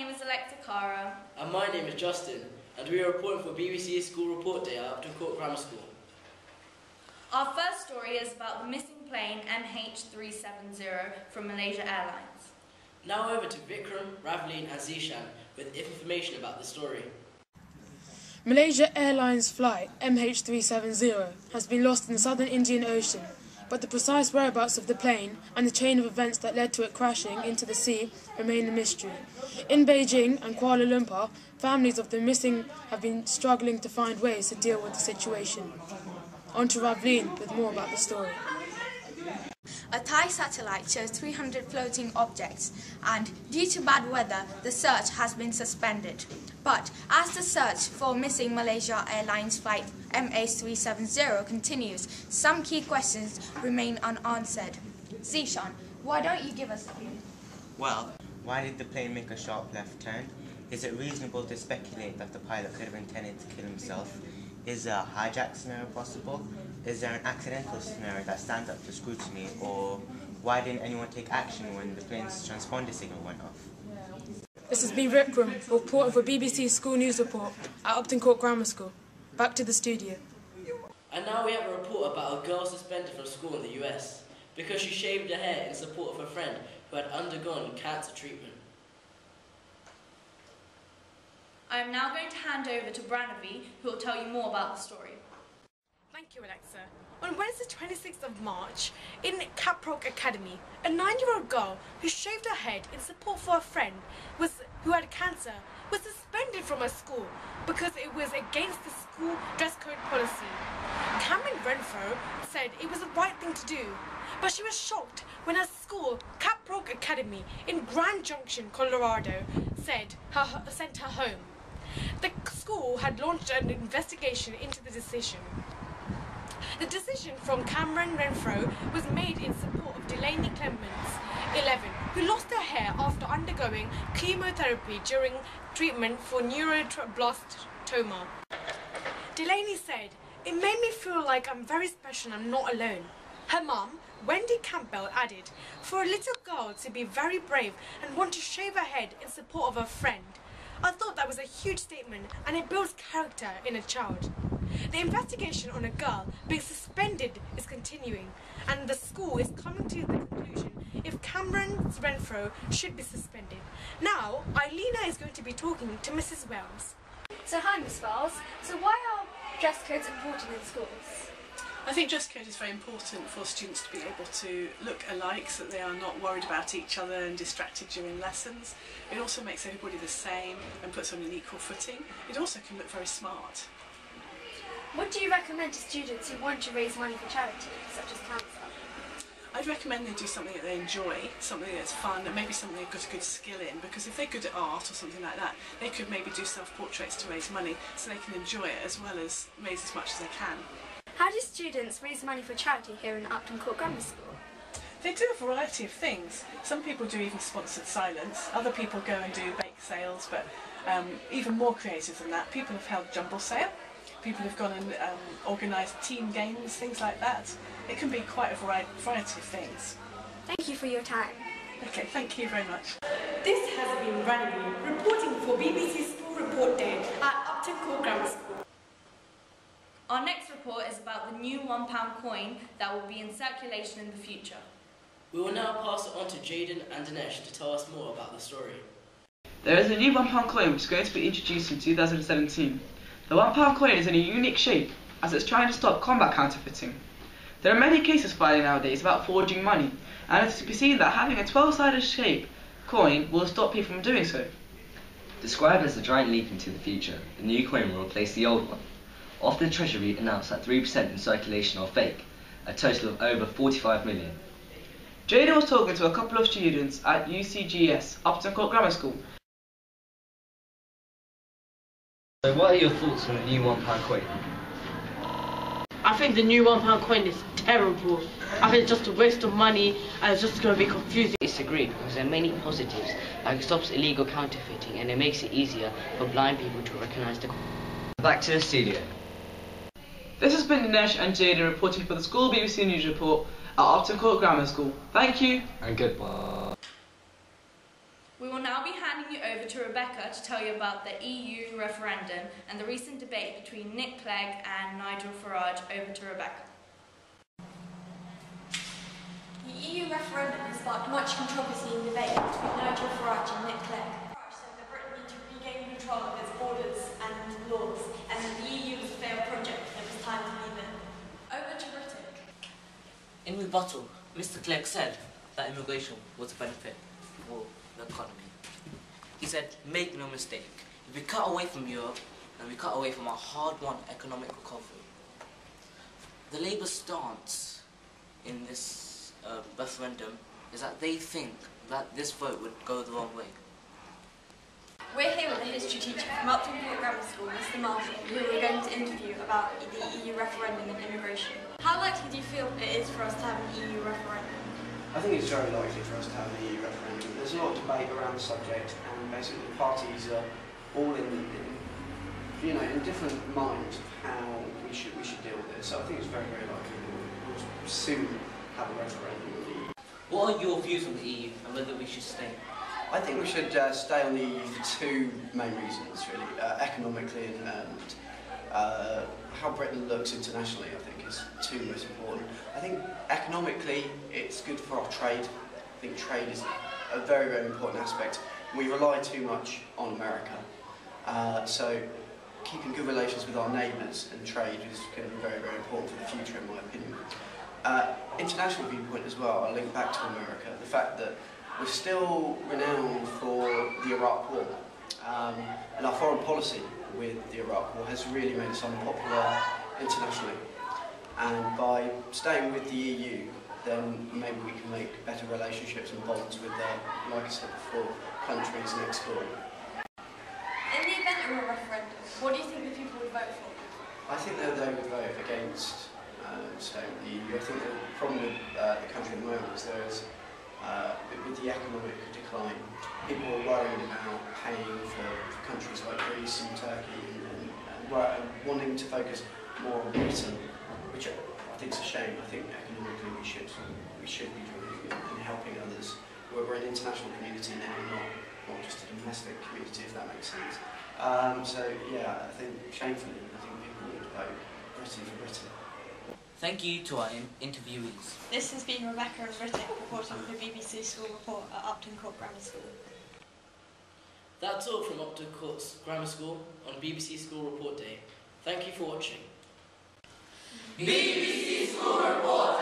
name is Alexa Cara. And my name is Justin, and we are reporting for BBC School Report Day at Upton Court Grammar School. Our first story is about the missing plane MH370 from Malaysia Airlines. Now over to Vikram, Ravleen and Zishan with information about the story. Malaysia Airlines flight MH370 has been lost in the southern Indian Ocean, but the precise whereabouts of the plane and the chain of events that led to it crashing into the sea remain a mystery. In Beijing and Kuala Lumpur, families of the missing have been struggling to find ways to deal with the situation. On to Ravleen with more about the story. A Thai satellite shows 300 floating objects, and due to bad weather, the search has been suspended. But as the search for missing Malaysia Airlines flight MH370 continues, some key questions remain unanswered. Zishan, why don't you give us a clue? Well, why did the plane make a sharp left turn? Is it reasonable to speculate that the pilot could have intended to kill himself? Is a hijack scenario possible? Is there an accidental scenario that stands up to scrutiny? Or why didn't anyone take action when the plane's transponder signal went off? This has been Vikram, reporting for BBC School News Report at Upton Court Grammar School. Back to the studio. And now we have a report about a girl suspended from school in the US because she shaved her hair in support of her friend who had undergone cancer treatment. I am now going to hand over to Branavi, who will tell you more about the story. Thank you, Alexa. On Wednesday, 26th of March, in Caprock Academy, a 9-year-old girl who shaved her head in support for a friend who had cancer was suspended from her school because it was against the school dress code policy. Cameron Renfro said it was the right thing to do, but she was shocked when her school, Caprock Academy in Grand Junction, Colorado, sent her home. The school had launched an investigation into the decision. The decision from Cameron Renfro was made in support of Delaney Clements, 11, who lost her hair after undergoing chemotherapy during treatment for neuroblastoma. Delaney said, "It made me feel like I'm very special and I'm not alone." Her mum, Wendy Campbell, added, "For a little girl to be very brave and want to shave her head in support of her friend, I thought that was a huge statement and it builds character in a child." The investigation on a girl being suspended is continuing, and the school is coming to the conclusion if Cameron Renfro should be suspended. Now, Eilina is going to be talking to Mrs. Wells. So hi, Miss Wells. So why are dress codes important in schools? I think dress code is very important for students to be able to look alike so that they are not worried about each other and distracted during lessons. It also makes everybody the same and puts them on an equal footing. It also can look very smart. What do you recommend to students who want to raise money for charity, such as cancer? I'd recommend they do something that they enjoy, something that's fun, and maybe something they've got a good skill in, because if they're good at art or something like that, they could maybe do self-portraits to raise money so they can enjoy it as well as raise as much as they can. How do students raise money for charity here in Upton Court Grammar School? They do a variety of things. Some people do even sponsored silence, other people go and do bake sales, but even more creative than that, people have held jumble sale. People have gone and organised team games, things like that. It can be quite a variety of things. Thank you for your time. Okay, thank you very much. This has been Randy reporting for BBC School Report Day at Upton Court Grammar School. Our next report is about the new £1 coin that will be in circulation in the future. We will now pass it on to Jaden and Dinesh to tell us more about the story. There is a new £1 coin which is going to be introduced in 2017. The £1 coin is in a unique shape as it's trying to stop combat counterfeiting. There are many cases filing nowadays about forging money, and it can be seen that having a 12-sided shape coin will stop people from doing so. Described as a giant leap into the future, the new coin will replace the old one. After the Treasury announced that 3% in circulation are fake, a total of over 45 million. Jada was talking to a couple of students at Ucgs, Upton Court Grammar School. So what are your thoughts on the new £1 coin? I think the new £1 coin is terrible. I think it's just a waste of money and it's just going to be confusing. I disagree because there are many positives, like it stops illegal counterfeiting and it makes it easier for blind people to recognise the coin. Back to the studio. This has been Dinesh and Jada reporting for the School BBC News Report at Upton Court Grammar School. Thank you and goodbye. We will now be handing you over to Rebecca. Rebecca to tell you about the EU referendum and the recent debate between Nick Clegg and Nigel Farage. Over to Rebecca. The EU referendum has sparked much controversy and debate between Nigel Farage and Nick Clegg. Farage said that Britain needs to regain control of its borders and laws, and that the EU was a failed project and it was time to leave it. Over to Britain. In rebuttal, Mr. Clegg said that immigration was a benefit for the economy. He said, make no mistake, if we cut away from Europe and we cut away from our hard-won economic recovery, the Labour stance in this referendum is that they think that this vote would go the wrong way. We're here with a history teacher from Upton Court Grammar School, Mr. Marshall, who we're going to interview about the EU referendum and immigration. How likely do you feel it is for us to have an EU referendum? I think it's very likely for us to have an EU referendum. There's a lot of debate around the subject, and basically the parties are all in different minds of how we should deal with it. So I think it's very, very likely that we'll soon have a referendum on the EU. What are your views on the EU and whether we should stay? I think we should stay on the EU for two main reasons, really. Economically and how Britain looks internationally, I think, is two most important. I think economically, it's good for our trade. I think trade is a very, very important aspect. We rely too much on America. So keeping good relations with our neighbours and trade is going to be very, very important for the future, in my opinion. International viewpoint as well, I link back to America. The fact that we're still renowned for the Iraq War, and our foreign policy with the Iraq War has really made us unpopular internationally. And by staying with the EU, then maybe we can make better relationships and bonds with, like I said before, countries next door. In the event of a referendum, what do you think the people would vote for? I think that they would vote against staying with the EU. I think the problem with the country at the moment is with the economic decline, people are worried about paying for countries like Greece and Turkey and wanting to focus more on Britain, which I think is a shame. I think economically we should be doing and helping others. We're an international community now, not just a domestic community, if that makes sense. So yeah, I think shamefully, I think people would vote Britain for Britain. Thank you to our interviewees. This has been Rebecca and Rittick reporting for the BBC School Report at Upton Court Grammar School. That's all from Upton Court Grammar School on BBC School Report Day. Thank you for watching. BBC School Report.